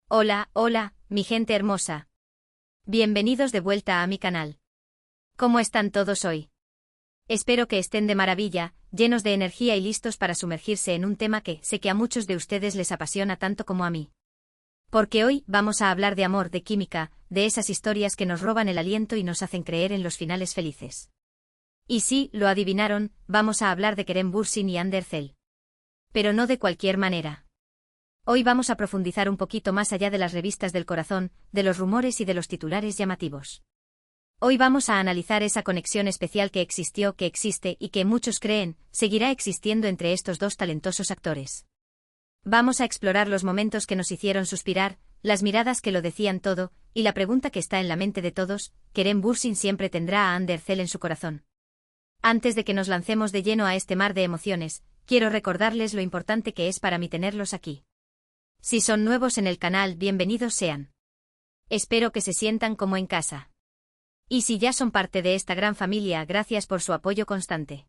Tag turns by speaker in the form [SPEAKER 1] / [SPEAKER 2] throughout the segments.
[SPEAKER 1] Hola, hola, mi gente hermosa. Bienvenidos de vuelta a mi canal. ¿Cómo están todos hoy? Espero que estén de maravilla, llenos de energía y listos para sumergirse en un tema que sé que a muchos de ustedes les apasiona tanto como a mí. Porque hoy vamos a hablar de amor, de química, de esas historias que nos roban el aliento y nos hacen creer en los finales felices. Y sí, lo adivinaron, vamos a hablar de Kerem Bürsin y Hande Erçel. Pero no de cualquier manera. Hoy vamos a profundizar un poquito más allá de las revistas del corazón, de los rumores y de los titulares llamativos. Hoy vamos a analizar esa conexión especial que existió, que existe y que muchos creen, seguirá existiendo entre estos dos talentosos actores. Vamos a explorar los momentos que nos hicieron suspirar, las miradas que lo decían todo, y la pregunta que está en la mente de todos: ¿Kerem Bürsin siempre tendrá a Hande Erçel en su corazón? Antes de que nos lancemos de lleno a este mar de emociones, quiero recordarles lo importante que es para mí tenerlos aquí. Si son nuevos en el canal, bienvenidos sean. Espero que se sientan como en casa. Y si ya son parte de esta gran familia, gracias por su apoyo constante.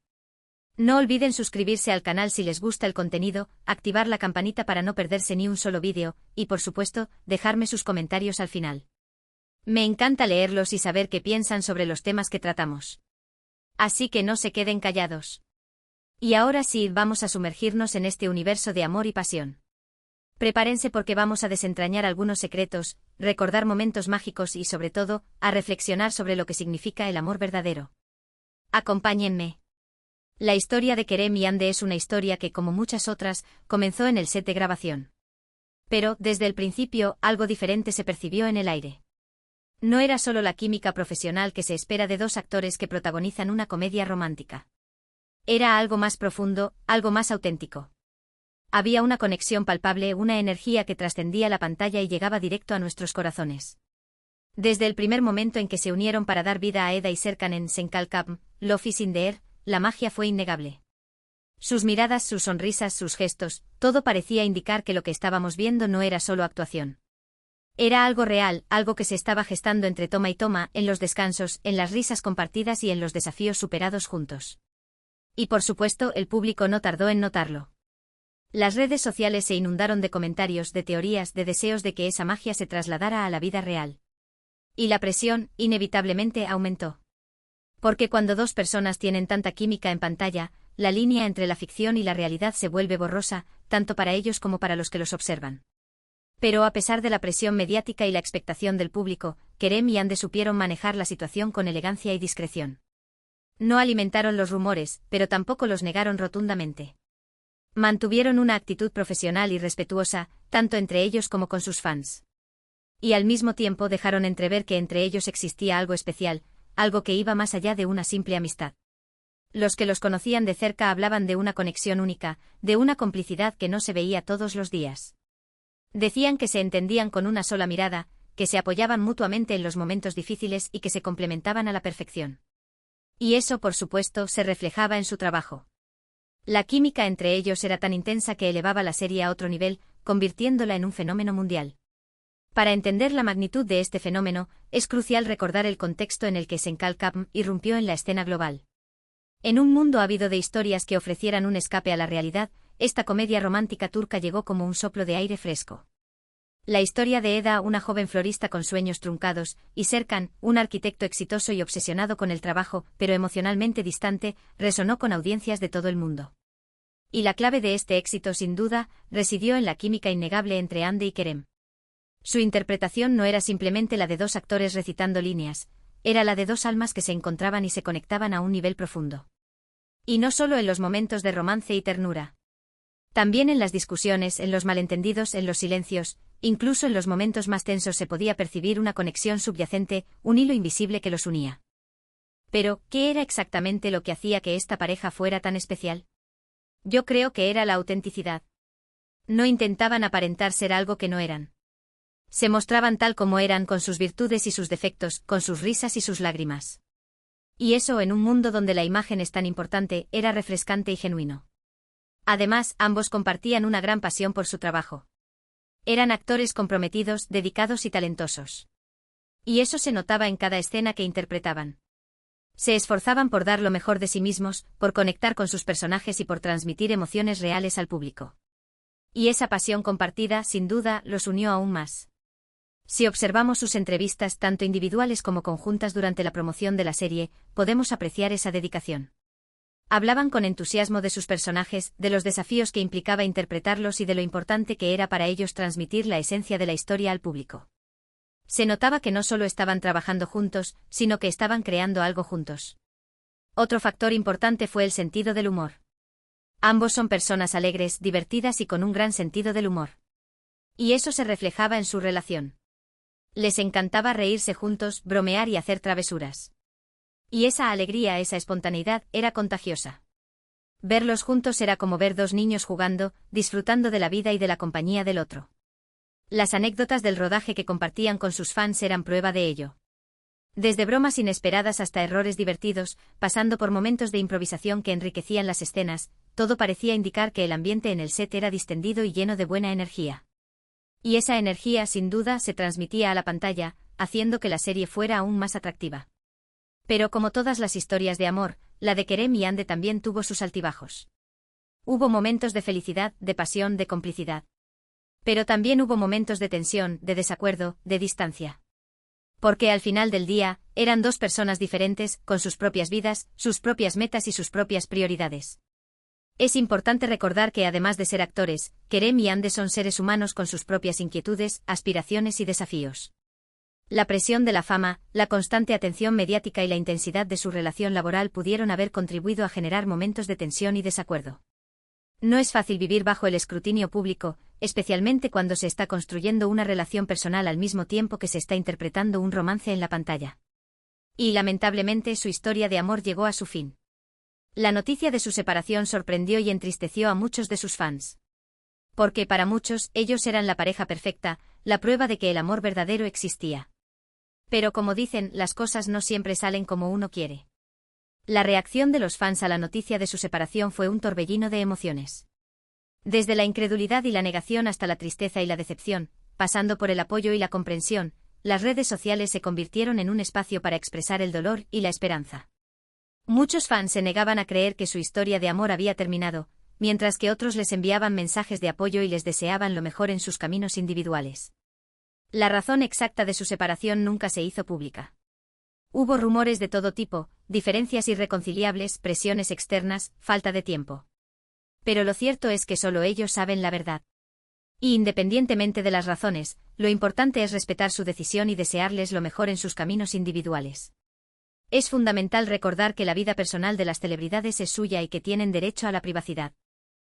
[SPEAKER 1] No olviden suscribirse al canal si les gusta el contenido, activar la campanita para no perderse ni un solo vídeo, y por supuesto, dejarme sus comentarios al final. Me encanta leerlos y saber qué piensan sobre los temas que tratamos. Así que no se queden callados. Y ahora sí, vamos a sumergirnos en este universo de amor y pasión. Prepárense porque vamos a desentrañar algunos secretos, recordar momentos mágicos y sobre todo, a reflexionar sobre lo que significa el amor verdadero. Acompáñenme. La historia de Kerem y Hande es una historia que, como muchas otras, comenzó en el set de grabación. Pero, desde el principio, algo diferente se percibió en el aire. No era solo la química profesional que se espera de dos actores que protagonizan una comedia romántica. Era algo más profundo, algo más auténtico. Había una conexión palpable, una energía que trascendía la pantalla y llegaba directo a nuestros corazones. Desde el primer momento en que se unieron para dar vida a Eda y Serkan en Sen Kalkam, Love is in the air, la magia fue innegable. Sus miradas, sus sonrisas, sus gestos, todo parecía indicar que lo que estábamos viendo no era solo actuación. Era algo real, algo que se estaba gestando entre toma y toma, en los descansos, en las risas compartidas y en los desafíos superados juntos. Y por supuesto, el público no tardó en notarlo. Las redes sociales se inundaron de comentarios, de teorías, de deseos de que esa magia se trasladara a la vida real. Y la presión, inevitablemente, aumentó. Porque cuando dos personas tienen tanta química en pantalla, la línea entre la ficción y la realidad se vuelve borrosa, tanto para ellos como para los que los observan. Pero a pesar de la presión mediática y la expectación del público, Kerem y Hande supieron manejar la situación con elegancia y discreción. No alimentaron los rumores, pero tampoco los negaron rotundamente. Mantuvieron una actitud profesional y respetuosa, tanto entre ellos como con sus fans. Y al mismo tiempo dejaron entrever que entre ellos existía algo especial, algo que iba más allá de una simple amistad. Los que los conocían de cerca hablaban de una conexión única, de una complicidad que no se veía todos los días. Decían que se entendían con una sola mirada, que se apoyaban mutuamente en los momentos difíciles y que se complementaban a la perfección. Y eso, por supuesto, se reflejaba en su trabajo. La química entre ellos era tan intensa que elevaba la serie a otro nivel, convirtiéndola en un fenómeno mundial. Para entender la magnitud de este fenómeno, es crucial recordar el contexto en el que Sen Kalkam irrumpió en la escena global. En un mundo ávido de historias que ofrecieran un escape a la realidad, esta comedia romántica turca llegó como un soplo de aire fresco. La historia de Eda, una joven florista con sueños truncados, y Serkan, un arquitecto exitoso y obsesionado con el trabajo, pero emocionalmente distante, resonó con audiencias de todo el mundo. Y la clave de este éxito, sin duda, residió en la química innegable entre Hande y Kerem. Su interpretación no era simplemente la de dos actores recitando líneas, era la de dos almas que se encontraban y se conectaban a un nivel profundo. Y no solo en los momentos de romance y ternura. También en las discusiones, en los malentendidos, en los silencios, incluso en los momentos más tensos se podía percibir una conexión subyacente, un hilo invisible que los unía. Pero, ¿qué era exactamente lo que hacía que esta pareja fuera tan especial? Yo creo que era la autenticidad. No intentaban aparentar ser algo que no eran. Se mostraban tal como eran, con sus virtudes y sus defectos, con sus risas y sus lágrimas. Y eso, en un mundo donde la imagen es tan importante, era refrescante y genuino. Además, ambos compartían una gran pasión por su trabajo. Eran actores comprometidos, dedicados y talentosos. Y eso se notaba en cada escena que interpretaban. Se esforzaban por dar lo mejor de sí mismos, por conectar con sus personajes y por transmitir emociones reales al público. Y esa pasión compartida, sin duda, los unió aún más. Si observamos sus entrevistas tanto individuales como conjuntas durante la promoción de la serie, podemos apreciar esa dedicación. Hablaban con entusiasmo de sus personajes, de los desafíos que implicaba interpretarlos y de lo importante que era para ellos transmitir la esencia de la historia al público. Se notaba que no solo estaban trabajando juntos, sino que estaban creando algo juntos. Otro factor importante fue el sentido del humor. Ambos son personas alegres, divertidas y con un gran sentido del humor. Y eso se reflejaba en su relación. Les encantaba reírse juntos, bromear y hacer travesuras. Y esa alegría, esa espontaneidad, era contagiosa. Verlos juntos era como ver dos niños jugando, disfrutando de la vida y de la compañía del otro. Las anécdotas del rodaje que compartían con sus fans eran prueba de ello. Desde bromas inesperadas hasta errores divertidos, pasando por momentos de improvisación que enriquecían las escenas, todo parecía indicar que el ambiente en el set era distendido y lleno de buena energía. Y esa energía, sin duda, se transmitía a la pantalla, haciendo que la serie fuera aún más atractiva. Pero como todas las historias de amor, la de Kerem y Hande también tuvo sus altibajos. Hubo momentos de felicidad, de pasión, de complicidad. Pero también hubo momentos de tensión, de desacuerdo, de distancia. Porque al final del día, eran dos personas diferentes, con sus propias vidas, sus propias metas y sus propias prioridades. Es importante recordar que además de ser actores, Kerem y Hande son seres humanos con sus propias inquietudes, aspiraciones y desafíos. La presión de la fama, la constante atención mediática y la intensidad de su relación laboral pudieron haber contribuido a generar momentos de tensión y desacuerdo. No es fácil vivir bajo el escrutinio público, especialmente cuando se está construyendo una relación personal al mismo tiempo que se está interpretando un romance en la pantalla. Y lamentablemente su historia de amor llegó a su fin. La noticia de su separación sorprendió y entristeció a muchos de sus fans. Porque para muchos, ellos eran la pareja perfecta, la prueba de que el amor verdadero existía. Pero como dicen, las cosas no siempre salen como uno quiere. La reacción de los fans a la noticia de su separación fue un torbellino de emociones. Desde la incredulidad y la negación hasta la tristeza y la decepción, pasando por el apoyo y la comprensión, las redes sociales se convirtieron en un espacio para expresar el dolor y la esperanza. Muchos fans se negaban a creer que su historia de amor había terminado, mientras que otros les enviaban mensajes de apoyo y les deseaban lo mejor en sus caminos individuales. La razón exacta de su separación nunca se hizo pública. Hubo rumores de todo tipo, diferencias irreconciliables, presiones externas, falta de tiempo. Pero lo cierto es que solo ellos saben la verdad. Y independientemente de las razones, lo importante es respetar su decisión y desearles lo mejor en sus caminos individuales. Es fundamental recordar que la vida personal de las celebridades es suya y que tienen derecho a la privacidad.